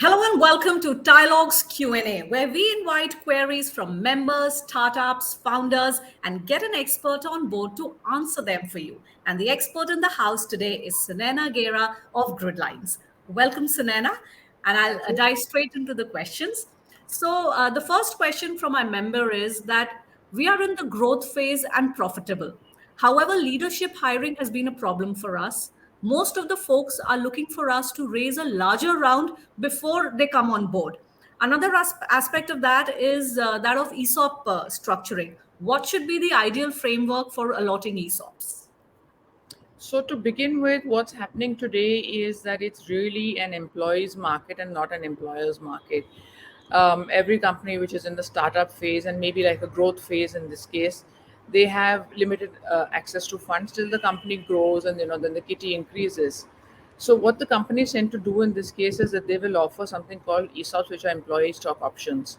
Hello and welcome to TiElogues Q&A, where we invite queries from members, startups, founders, and get an expert on board to answer them for you. And the expert in the house today is Sunaina of Gridlines. Welcome, Sunaina, and I'll Thank you. dive straight into the questions. So the first question from my member is that we are in the growth phase and profitable. However, leadership hiring has been a problem for us. Most of the folks are looking for us to raise a larger round before they come on board. Another aspect of that is that of ESOP structuring. What should be the ideal framework for allotting ESOPs? So, to begin with, what's happening today is that it's really an employee's market and not an employer's market. Every company which is in the startup phase and maybe like a growth phase in this case, they have limited access to funds till the company grows and then the kitty increases. So, what the companies tend to do in this case is that they will offer something called ESOPs, which are employee stock options.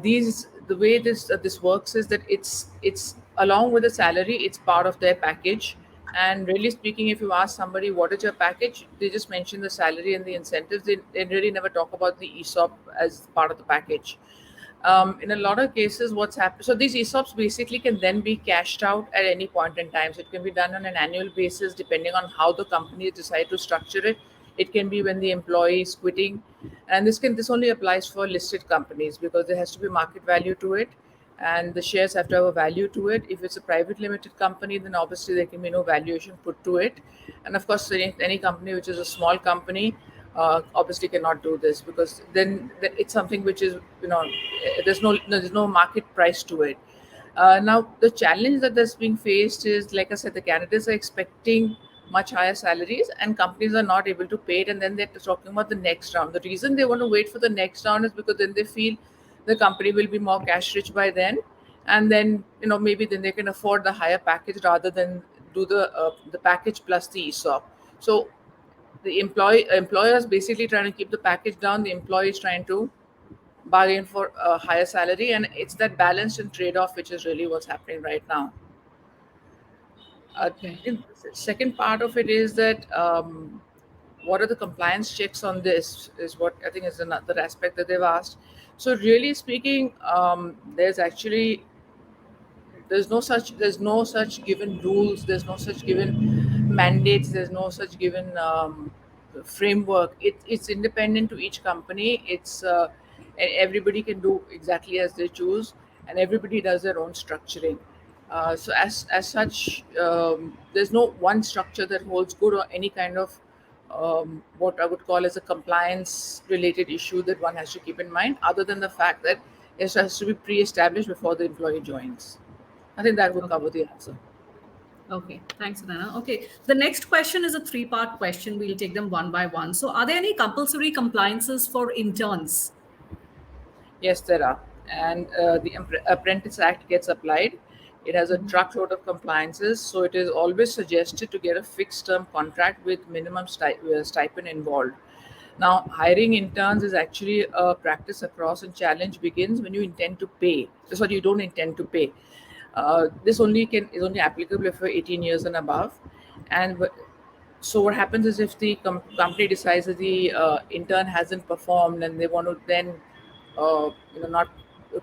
These the way this works is that it's along with the salary, it's part of their package. And really speaking, if you ask somebody what is your package, they just mention the salary and the incentives. They really never talk about the ESOP as part of the package. In a lot of cases, what's happened, so these ESOPs basically can then be cashed out at any point in time. So it can be done on an annual basis depending on how the company decide to structure it. It can be when the employee is quitting, and this only applies for listed companies because there has to be market value to it, and the shares have to have a value to it. If it's a private limited company, then obviously there can be no valuation put to it. And of course, any company which is a small company obviously cannot do this because then it's something which is there's no market price to it. Now the challenge that is being faced is, like I said, the candidates are expecting much higher salaries and companies are not able to pay it, and then they're talking about the next round. The reason they want to wait for the next round is because then they feel the company will be more cash rich by then, and then maybe then they can afford the higher package rather than do the package plus the ESOP. So the employer is basically trying to keep the package down, the employee is trying to bargain for a higher salary, and it's that balance and trade-off which is really what's happening right now. uh, Okay. the second part of it is that what are the compliance checks on this is what I think is another aspect that they've asked. So really speaking, there's no such given rules, there's no such given mandates, there's no such given framework. It's independent to each company. Everybody can do exactly as they choose, and everybody does their own structuring. So as such, there's no one structure that holds good, or any kind of what I would call as a compliance related issue that one has to keep in mind, other than the fact that it has to be pre-established before the employee joins. I think that would Okay. cover the answer. Okay. Thanks, Nana. Okay. The next question is a three-part question. We'll take them one by one. So, are there any compulsory compliances for interns? Yes, there are. And the Apprentice Act gets applied. It has a truckload of compliances. So it is always suggested to get a fixed term contract with minimum stipend involved. Now, hiring interns is actually a practice across, and challenge begins when you intend to pay. Sorry, you don't intend to pay. This only can is only applicable if you're 18 years and above. And so what happens is, if the company decides that the intern hasn't performed and they want to then not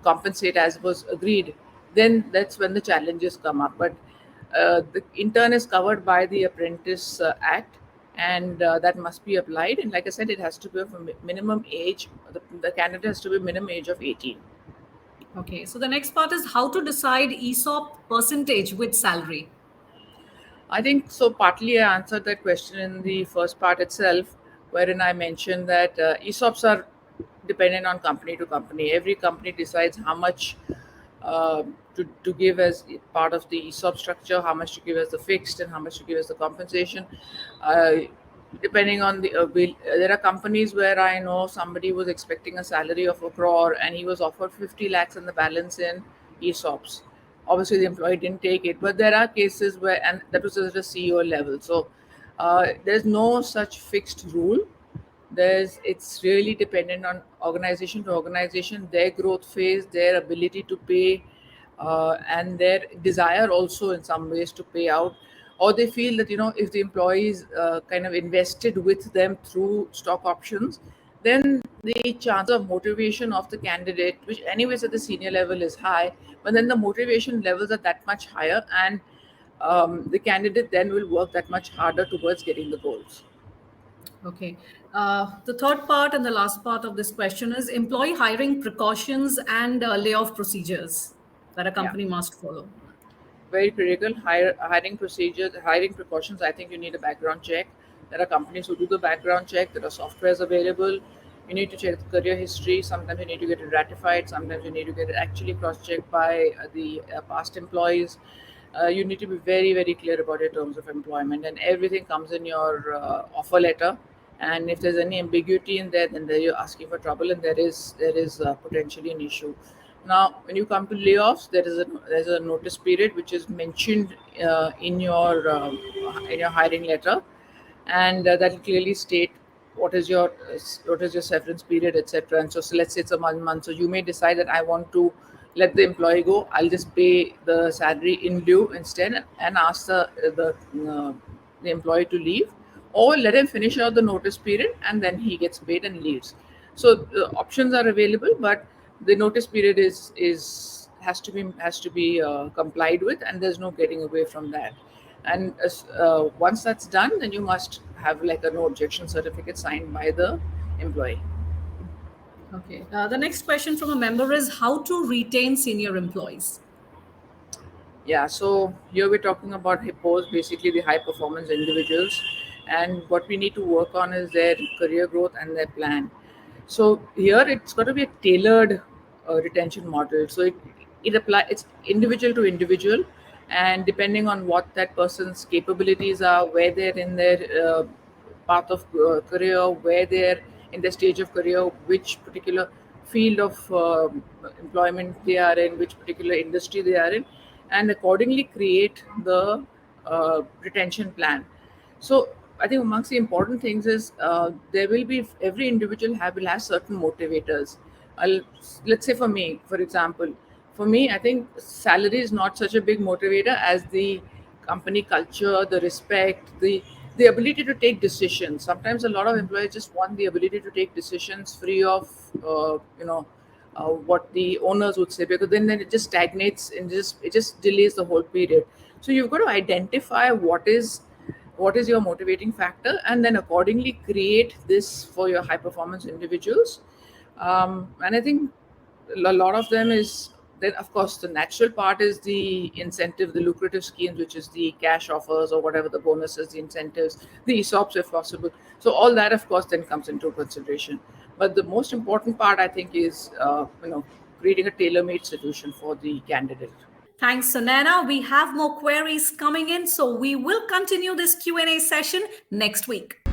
compensate as was agreed, then that's when the challenges come up. But the intern is covered by the Apprentice Act, and that must be applied. And like I said, it has to be of a minimum age. The candidate has to be minimum age of 18. Okay. So, the next part is how to decide ESOP percentage with salary. I think so. Partly, I answered that question in the first part itself, wherein I mentioned that ESOPs are dependent on company to company. Every company decides how much to give as part of the ESOP structure, how much to give as the fixed, and how much to give as the compensation. Uh, Depending on there are companies where I know somebody was expecting a salary of a crore and he was offered 50 lakhs and the balance in ESOPs. Obviously the employee didn't take it, but there are cases where, and that was at a CEO level. So there's no such fixed rule. It's really dependent on organization to organization, their growth phase, their ability to pay, and their desire also in some ways to pay out. Or they feel that if the employees kind of invested with them through stock options, then the chance of motivation of the candidate, which anyways at the senior level is high, but then the motivation levels are that much higher, and the candidate then will work that much harder towards getting the goals. Okay. The third part and the last part of this question is employee hiring precautions and layoff procedures that a Yeah. company must follow. Very critical. Hiring procedures, hiring precautions. I think you need a background check. There are companies who do the background check. There are softwares available. You need to check the career history. Sometimes you need to get it ratified. Sometimes you need to get it actually cross-checked by the past employees. You need to be very, very clear about your terms of employment, and everything comes in your offer letter. And if there's any ambiguity in there, then there you're asking for trouble, and there is potentially an issue. Now, when you come to layoffs, there's a notice period which is mentioned in your hiring letter, and that will clearly state what is your severance period, etc. And so let's say it's a 1 month, so you may decide that I want to let the employee go. I'll just pay the salary in lieu instead, and ask uh, the employee to leave, or let him finish out the notice period and then he gets paid and leaves. So the options are available, but the notice period is has to be complied with, and there's no getting away from that. And once that's done, then you must have like a no objection certificate signed by the employee. Okay. The next question from a member is how to retain senior employees. Yeah, so here we're talking about hippos, basically the high performance individuals, and what we need to work on is their career growth and their plan. So here it's got to be a tailored retention model. So it's individual to individual, and depending on what that person's capabilities are, where they're in their path of career, where they're in their stage of career, which particular field of employment they are in, which particular industry they are in, and accordingly create the retention plan. So I think amongst the important things is there will be every individual will have certain motivators. I'll, let's say for me, for example, for me, I think salary is not such a big motivator as the company culture, the respect, the ability to take decisions. Sometimes a lot of employees just want the ability to take decisions free of what the owners would say, because then it just stagnates and just it just delays the whole period. So you've got to identify what is your motivating factor, and then accordingly create this for your high performance individuals. And I think a lot of them is, then of course the natural part is the incentive, the lucrative schemes, which is the cash offers or whatever, the bonuses, the incentives, the ESOPs if possible. So all that of course then comes into consideration, but the most important part I think is creating a tailor-made solution for the candidate. Thanks, Sunaina. We have more queries coming in, so we will continue this Q&A session next week.